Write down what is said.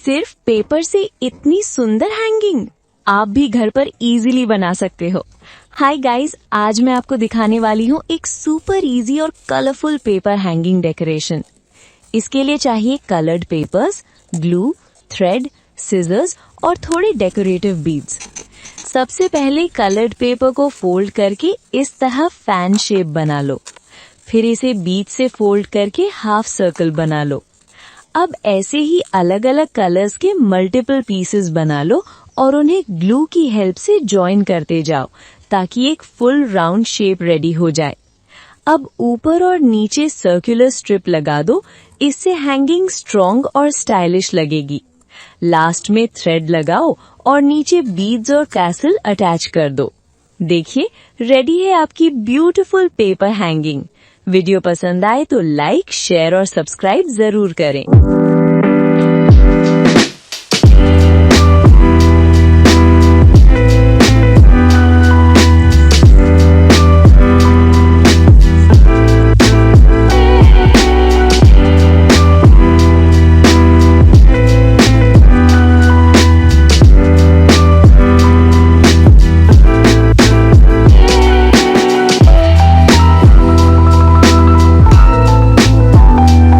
सिर्फ पेपर से इतनी सुंदर हैंगिंग आप भी घर पर इजीली बना सकते हो। हाय गाइस, आज मैं आपको दिखाने वाली हूँ एक सुपर इजी और कलरफुल पेपर हैंगिंग डेकोरेशन। इसके लिए चाहिए coloured papers, glue, thread, scissors और थोड़े डेकोरेटिव बीड्स। सबसे पहले कलर्ड पेपर को फोल्ड करके इस तरह फैन शेप बना लो। फिर इसे बीच से फोल्ड करके हाफ सर्कल बना लो। अब ऐसे ही अलग अलग कलर्स के मल्टीपल पीसेस बना लो और उन्हें ग्लू की हेल्प से जॉइन करते जाओ ताकि एक फुल राउंड शेप रेडी हो जाए। अब ऊपर और नीचे सर्कुलर स्ट्रिप लगा दो, इससे हैंगिंग स्ट्रॉन्ग और स्टाइलिश लगेगी। लास्ट में थ्रेड लगाओ और नीचे बीड्स और कैसल अटैच कर दो। देखिए, रेडी है आपकी ब्यूटीफुल पेपर हैंगिंग। वीडियो पसंद आए तो लाइक, शेयर और सब्सक्राइब जरूर करें।